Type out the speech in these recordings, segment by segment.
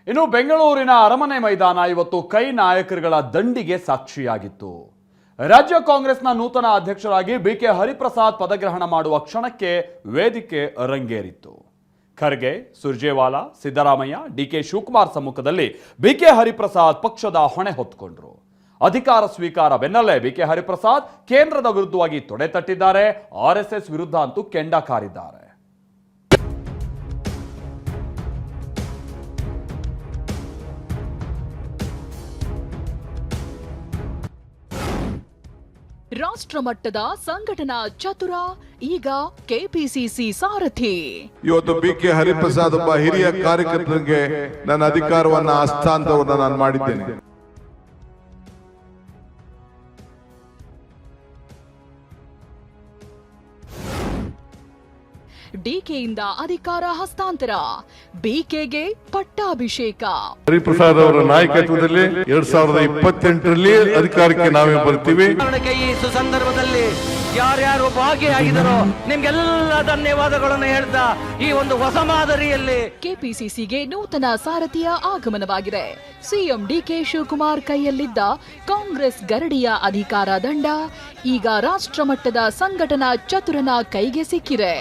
ಇನ್ನು ಬೆಂಗಳೂರಿನ ಅರಮನೆ ಮೈದಾನ ಇವತ್ತು ಕೈ ನಾಯಕರುಗಳ ದಂಡಿಗೆ ಸಾಕ್ಷಿಯಾಗಿತ್ತು. ರಾಜ್ಯ ಕಾಂಗ್ರೆಸ್ನ ನೂತನ ಅಧ್ಯಕ್ಷರಾಗಿ ಬಿಕೆ ಹರಿಪ್ರಸಾದ್ ಪದಗ್ರಹಣ ಮಾಡುವ ಕ್ಷಣಕ್ಕೆ ವೇದಿಕೆ ರಂಗೇರಿತ್ತು. ಖರ್ಗೆ, ಸುರ್ಜೇವಾಲಾ, ಸಿದ್ದರಾಮಯ್ಯ, ಡಿಕೆ ಶಿವಕುಮಾರ್ ಸಮ್ಮುಖದಲ್ಲಿ ಬಿಕೆ ಹರಿಪ್ರಸಾದ್ ಪಕ್ಷದ ಹೊಣೆ ಹೊತ್ತುಕೊಂಡ್ರು. ಅಧಿಕಾರ ಸ್ವೀಕಾರ ಬೆನ್ನಲ್ಲೇ ಬಿಕೆ ಹರಿಪ್ರಸಾದ್ ಕೇಂದ್ರದ ವಿರುದ್ಧವಾಗಿ ತೊಡೆ ತಟ್ಟಿದ್ದಾರೆ. ಆರ್ಎಸ್ಎಸ್ ವಿರುದ್ಧ ಅಂತೂ ಕೆಂಡ ಕಾರಿದ್ದಾರೆ. ರಾಷ್ಟ್ರ ಮಟ್ಟದ ಸಂಘಟನಾ ಚತುರ, ಈಗ ಕೆಪಿಸಿಸಿ ಸಾರಥಿ. ಇವತ್ತು ಬಿಕೆ ಹರಿಪ್ರಸಾದ್ ಒಬ್ಬ ಹಿರಿಯ ಕಾರ್ಯಕರ್ತರಿಗೆ ನನ್ನ ಅಧಿಕಾರವನ್ನ ಹಸ್ತಾಂತರವನ್ನು ನಾನು ಮಾಡಿದ್ದೇನೆ. ಡಿಕೆಯಿಂದ ಅಧಿಕಾರ ಹಸ್ತಾಂತರ, ಬಿಕೆಗೆ ಪಟ್ಟಾಭಿಷೇಕ. ಹರಿಪ್ರಸಾದ್ ಅವರ ನಾಯಕತ್ವದಲ್ಲಿ 2028ರಲ್ಲಿ ಅಧಿಕಾರಕ್ಕೆ ನಾವೇ ಬರ್ತೀವಿ. ಈ ಸುಸಂದರ್ಭದಲ್ಲಿ ಯಾರ್ಯಾರು ಭಾಗಿಯಾಗಿದ್ದಾರೋ ನಿಮ್ಗೆಲ್ಲ ಧನ್ಯವಾದಗಳನ್ನು ಹೇಳ್ತಾ ಈ ಒಂದು ಹೊಸ ಮಾದರಿಯಲ್ಲಿ ಕೆಪಿಸಿಸಿಗೆ ನೂತನ ಸಾರಥಿಯ ಆಗಮನವಾಗಿದೆ. ಸಿಎಂ ಡಿಕೆ ಶಿವಕುಮಾರ್ ಕೈಯಲ್ಲಿದ್ದ ಕಾಂಗ್ರೆಸ್ ಗರಡಿಯ ಅಧಿಕಾರ ದಂಡ ಈಗ ರಾಷ್ಟ್ರ ಮಟ್ಟದ ಸಂಘಟನಾ ಚತುರನ ಕೈಗೆ ಸಿಕ್ಕಿದೆ.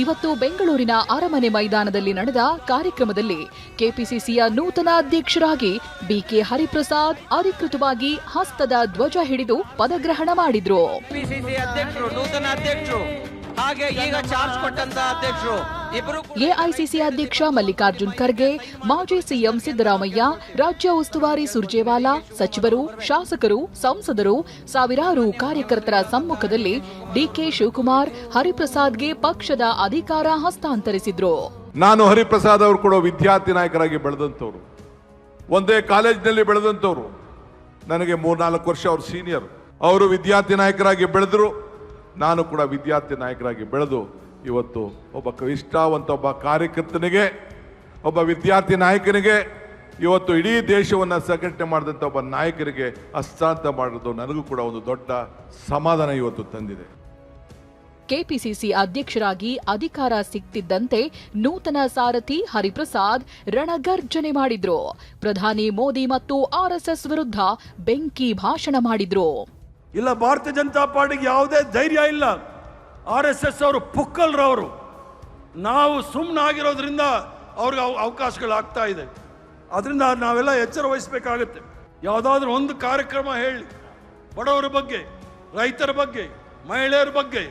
ಇವತ್ತು ಬೆಂಗಳೂರಿನ ಅರಮನೆ ಮೈದಾನದಲ್ಲಿ ನಡೆದ ಕಾರ್ಯಕ್ರಮದಲ್ಲಿ ಕೆಪಿಸಿಸಿಯ ನೂತನ ಅಧ್ಯಕ್ಷರಾಗಿ ಬಿಕೆ ಹರಿಪ್ರಸಾದ್ ಅಧಿಕೃತವಾಗಿ ಹಸ್ತದ ಧ್ವಜ ಹಿಡಿದು ಪದಗ್ರಹಣ ಮಾಡಿದ್ರು. ಕೆಪಿಸಿಸಿ ಅಧ್ಯಕ್ಷರು, ನೂತನ ಅಧ್ಯಕ್ಷರು, ಹಾಗೆ ಈಗ ಚಾರ್ಜ್ ಕೊಟ್ಟಂತ ಅಧ್ಯಕ್ಷರು ಇಬ್ಬರು. ಎಐಸಿಸಿ ಅಧ್ಯಕ್ಷ ಮಲ್ಲಿಕಾರ್ಜುನ್ ಖರ್ಗೆ, ಮಾಜಿ ಸಿಎಂ ಸಿದ್ದರಾಮಯ್ಯ, ರಾಜ್ಯ ಉಸ್ತುವಾರಿ ಸುರ್ಜೇವಾಲಾ, ಸಚಿವರು, ಶಾಸಕರು, ಸಂಸದರು, ಸಾವಿರಾರು ಕಾರ್ಯಕರ್ತರ ಸಮ್ಮುಖದಲ್ಲಿ ಡಿಕೆ ಶಿವಕುಮಾರ್ ಹರಿಪ್ರಸಾದ್ಗೆ ಪಕ್ಷದ ಅಧಿಕಾರ ಹಸ್ತಾಂತರಿಸಿದ್ರು. ನಾನು ಹರಿಪ್ರಸಾದ್ ಅವರು ಕೂಡ ವಿದ್ಯಾರ್ಥಿ ನಾಯಕರಾಗಿ ಬೆಳೆದಂತವ್ರು, ಒಂದೇ ಕಾಲೇಜಿನಲ್ಲಿ ಬೆಳೆದಂತವ್ರು. ನನಗೆ 3-4 ವರ್ಷ ಅವ್ರ ಸೀನಿಯರ್. ಅವರು ವಿದ್ಯಾರ್ಥಿ ನಾಯಕರಾಗಿ ಬೆಳೆದ್ರು, ನಾನು ಕೂಡ ವಿದ್ಯಾರ್ಥಿ ನಾಯಕರಾಗಿ ಬೆಳೆದು ಇವತ್ತು ಒಬ್ಬ ನಿಷ್ಠಾವಂತ ಒಬ್ಬ ಕಾರ್ಯಕರ್ತನಿಗೆ, ಒಬ್ಬ ವಿದ್ಯಾರ್ಥಿ ನಾಯಕನಿಗೆ, ಇವತ್ತು ಇಡೀ ದೇಶವನ್ನು ಸಂಘಟನೆ ಮಾಡಿದಂಥ ಒಬ್ಬ ನಾಯಕರಿಗೆ ಹಸ್ತಾಂತರ ಮಾಡೋದು ನನಗೂ ಕೂಡ ಒಂದು ದೊಡ್ಡ ಸಮಾಧಾನ ಇವತ್ತು ತಂದಿದೆ. ಕೆಪಿಸಿಸಿ ಅಧ್ಯಕ್ಷರಾಗಿ ಅಧಿಕಾರ ಸಿಕ್ತಿದ್ದಂತೆ ನೂತನ ಸಾರಥಿ ಹರಿಪ್ರಸಾದ್ ರಣಗರ್ಜನೆ ಮಾಡಿದ್ರು. ಪ್ರಧಾನಿ ಮೋದಿ ಮತ್ತು ಆರ್ಎಸ್ಎಸ್ ವಿರುದ್ಧ ಬೆಂಕಿ ಭಾಷಣ ಮಾಡಿದ್ರು. ಇಲ್ಲ, ಭಾರತೀಯ ಜನತಾ ಪಾರ್ಟಿಗೆ ಯಾವುದೇ ಧೈರ್ಯ ಇಲ್ಲ. RSS ಅವರು ಪುಕ್ಕಲ್ರವರು. ನಾವು ಸುಮ್ಮನೆ ಆಗಿರೋದ್ರಿಂದ ಅವ್ರಿಗೆ ಅವಕಾಶಗಳಾಗ್ತಾ ಇದೆ. ಅದರಿಂದ ನಾವೆಲ್ಲ ಎಚ್ಚರ ವಹಿಸಬೇಕಾಗುತ್ತೆ. ಯಾವುದಾದ್ರೂ ಒಂದು ಕಾರ್ಯಕ್ರಮ ಹೇಳಿ, ಬಡವರ ಬಗ್ಗೆ, ರೈತರ ಬಗ್ಗೆ, ಮಹಿಳೆಯರ ಬಗ್ಗೆ,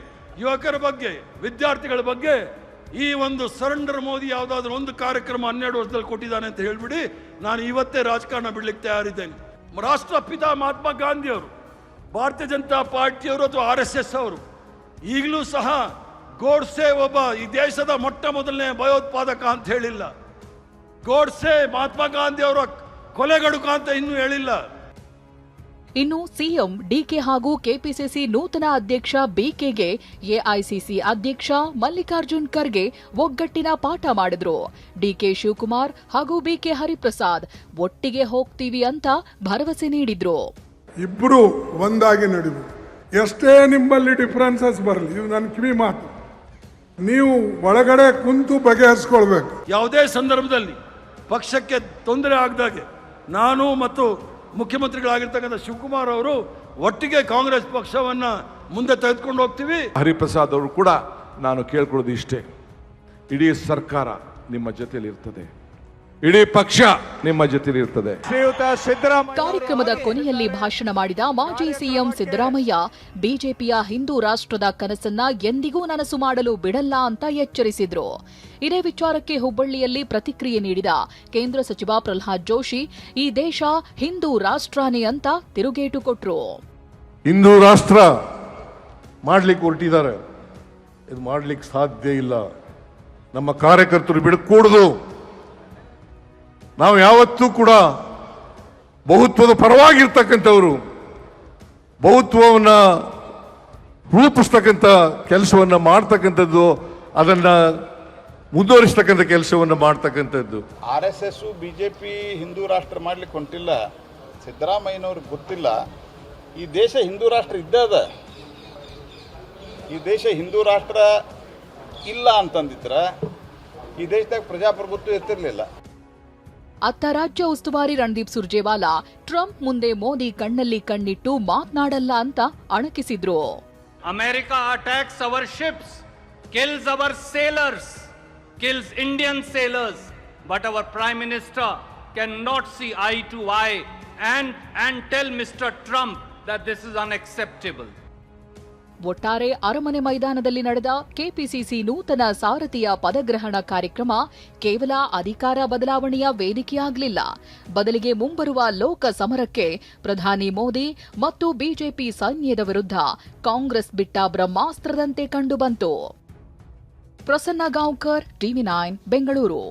ಯುವಕರ ಬಗ್ಗೆ, ವಿದ್ಯಾರ್ಥಿಗಳ ಬಗ್ಗೆ ಈ ಒಂದು ಸರೆಂಡರ್ ಮೋದಿ ಯಾವುದಾದ್ರೂ ಒಂದು ಕಾರ್ಯಕ್ರಮ 12 ವರ್ಷದಲ್ಲಿ ಕೊಟ್ಟಿದ್ದಾನೆ ಅಂತ ಹೇಳ್ಬಿಡಿ, ನಾನು ಇವತ್ತೇ ರಾಜಕಾರಣ ಬಿಡ್ಲಿಕ್ಕೆ ತಯಾರಿದ್ದೇನೆ. ರಾಷ್ಟ್ರಪಿತ ಮಹಾತ್ಮ ಗಾಂಧಿಯವರು, ಭಾರತೀಯ ಜನತಾ ಪಾರ್ಟಿಯವರು ಅಥವಾ RSS ಅವರು ಈಗಲೂ ಸಹ ಗೋಡ್ಸೆ ಒಬ್ಬ ಈ ದೇಶದ ಮೊಟ್ಟ ಮೊದಲನೇ ಭಯೋತ್ಪಾದಕ ಅಂತ ಹೇಳಿಲ್ಲ. ಗೋಡ್ಸೆ ಮಹಾತ್ಮ ಗಾಂಧಿ ಅವರ ಕೊಲೆಗಡುಕ ಅಂತ ಇನ್ನೂ ಹೇಳಿಲ್ಲ. ಇನ್ನು ಸಿಎಂ ಡಿಕೆ ಹಾಗೂ ಕೆಪಿಸಿಸಿ ನೂತನ ಅಧ್ಯಕ್ಷ ಬಿಕೆಗೆ ಎಐಸಿಸಿ ಅಧ್ಯಕ್ಷ ಮಲ್ಲಿಕಾರ್ಜುನ್ ಖರ್ಗೆ ಒಗ್ಗಟ್ಟಿನ ಪಾಠ ಮಾಡಿದ್ರು. ಡಿಕೆ ಶಿವಕುಮಾರ್ ಹಾಗೂ ಬಿಕೆ ಹರಿಪ್ರಸಾದ್ ಒಟ್ಟಿಗೆ ಹೋಗ್ತೀವಿ ಅಂತ ಭರವಸೆ ನೀಡಿದ್ರು. ಇಬ್ಬರು ಒಂದಾಗಿ ನಡಿಬೇಕು. ಎಷ್ಟೇ ನಿಮ್ಮಲ್ಲಿ ಡಿಫರೆನ್ಸಸ್ ಬರಲಿ, ಇದು ನನ್ನ ಕಿವಿ ಮಾತು, ನೀವು ಒಳಗಡೆ ಕುಂತು ಬಗೆಹರಿಸ್ಕೊಳ್ಬೇಕು. ಯಾವುದೇ ಸಂದರ್ಭದಲ್ಲಿ ಪಕ್ಷಕ್ಕೆ ತೊಂದರೆ ಆಗದಾಗೆ ನಾನು ಮತ್ತು ಮುಖ್ಯಮಂತ್ರಿಗಳಾಗಿರ್ತಕ್ಕಂಥ ಶಿವಕುಮಾರ್ ಅವರು ಒಟ್ಟಿಗೆ ಕಾಂಗ್ರೆಸ್ ಪಕ್ಷವನ್ನ ಮುಂದೆ ತೆಗೆದುಕೊಂಡು ಹೋಗ್ತೀವಿ. ಹರಿಪ್ರಸಾದ್ ಅವರು ಕೂಡ ನಾನು ಕೇಳ್ಕೊಳ್ಳೋದು ಇಷ್ಟೇ, ಇಡೀ ಸರ್ಕಾರ ನಿಮ್ಮ ಜೊತೆಲಿ ಇರ್ತದೆ, ಇಡೀ ಪಕ್ಷ ನಿಮ್ಮ ಜೊತೆಲಿ ಇರ್ತದೆ. ಕಾರ್ಯಕ್ರಮದ ಕೊನೆಯಲ್ಲಿ ಭಾಷಣ ಮಾಡಿದ ಮಾಜಿ ಸಿಎಂ ಸಿದ್ದರಾಮಯ್ಯ ಬಿಜೆಪಿಯ ಹಿಂದೂ ರಾಷ್ಟ್ರದ ಕನಸನ್ನ ಎಂದಿಗೂ ನನಸು ಮಾಡಲು ಬಿಡಲ್ಲ ಅಂತ ಎಚ್ಚರಿಸಿದ್ರು. ಇದೇ ವಿಚಾರಕ್ಕೆ ಹುಬ್ಬಳ್ಳಿಯಲ್ಲಿ ಪ್ರತಿಕ್ರಿಯೆ ನೀಡಿದ ಕೇಂದ್ರ ಸಚಿವ ಪ್ರಹ್ಲಾದ್ ಜೋಶಿ, ಈ ದೇಶ ಹಿಂದೂ ರಾಷ್ಟ್ರನೇ ಅಂತ ತಿರುಗೇಟು ಕೊಟ್ರು. ಹಿಂದೂ ರಾಷ್ಟ್ರ ಮಾಡ್ಲಿಕ್ಕೆ ಹೊರಟಿದ್ದಾರೆ, ಇದು ಮಾಡ್ಲಿಕ್ಕೆ ಸಾಧ್ಯ ಇಲ್ಲ. ನಮ್ಮ ಕಾರ್ಯಕರ್ತರು ಬಿಡಕೂಡದು. ನಾವು ಯಾವತ್ತೂ ಕೂಡ ಬಹುತ್ವದ ಪರವಾಗಿರ್ತಕ್ಕಂಥವರು, ಬಹುತ್ವವನ್ನು ರೂಪಿಸ್ತಕ್ಕಂಥ ಕೆಲಸವನ್ನು ಮಾಡ್ತಕ್ಕಂಥದ್ದು, ಅದನ್ನ ಮುಂದುವರಿಸ್ತಕ್ಕಂಥ ಕೆಲಸವನ್ನು ಮಾಡ್ತಕ್ಕಂಥದ್ದು. RSS ಬಿಜೆಪಿ ಹಿಂದೂ ರಾಷ್ಟ್ರ ಮಾಡ್ಲಿಕ್ಕೆ ಹೊಂಟಿಲ್ಲ. ಸಿದ್ದರಾಮಯ್ಯನವ್ರಿಗೆ ಗೊತ್ತಿಲ್ಲ ಈ ದೇಶ ಹಿಂದೂ ರಾಷ್ಟ್ರ ಇದ್ದದ. ಈ ದೇಶ ಹಿಂದೂ ರಾಷ್ಟ್ರ ಇಲ್ಲ ಅಂತಂದಿದ್ರೆ ಈ ದೇಶದಾಗ ಪ್ರಜಾಪ್ರಭುತ್ವ ಇರ್ತಿರ್ಲಿಲ್ಲ. ಅತ್ತ ರಾಜ್ಯ ಉಸ್ತುವಾರಿ ರಣದೀಪ್ ಸುರ್ಜೇವಾಲಾ ಟ್ರಂಪ್ ಮುಂದೆ ಮೋದಿ ಕಣ್ಣಲ್ಲಿ ಕಣ್ಣಿಟ್ಟು ಮಾತನಾಡಲ್ಲ ಅಂತ ಅಣಕಿಸಿದ್ರು. America attacks our ships, kills our sailors, kills Indian sailors, but our Prime Minister cannot see eye to eye and tell Mr. Trump that this is unacceptable. ಒಟ್ಟಾರೆ ಅರಮನೆ ಮೈದಾನದಲ್ಲಿ ನಡೆದ ಕೆಪಿಸಿಸಿ ನೂತನ ಸಾರಥಿಯ ಪದಗ್ರಹಣ ಕಾರ್ಯಕ್ರಮ ಕೇವಲ ಅಧಿಕಾರ ಬದಲಾವಣೆಯ ವೇದಿಕೆಯಾಗಲಿಲ್ಲ. ಬದಲಿಗೆ ಮುಂಬರುವ ಲೋಕ ಸಮರಕ್ಕೆ ಪ್ರಧಾನಿ ಮೋದಿ ಮತ್ತು ಬಿಜೆಪಿ ಸೈನ್ಯದ ವಿರುದ್ಧ ಕಾಂಗ್ರೆಸ್ ಬಿಟ್ಟ ಬ್ರಹ್ಮಾಸ್ತ್ರದಂತೆ ಕಂಡುಬಂತು. ಪ್ರಸನ್ನ ಗಾಂವ್ಕರ್, ಟಿವಿ9 ಬೆಂಗಳೂರು.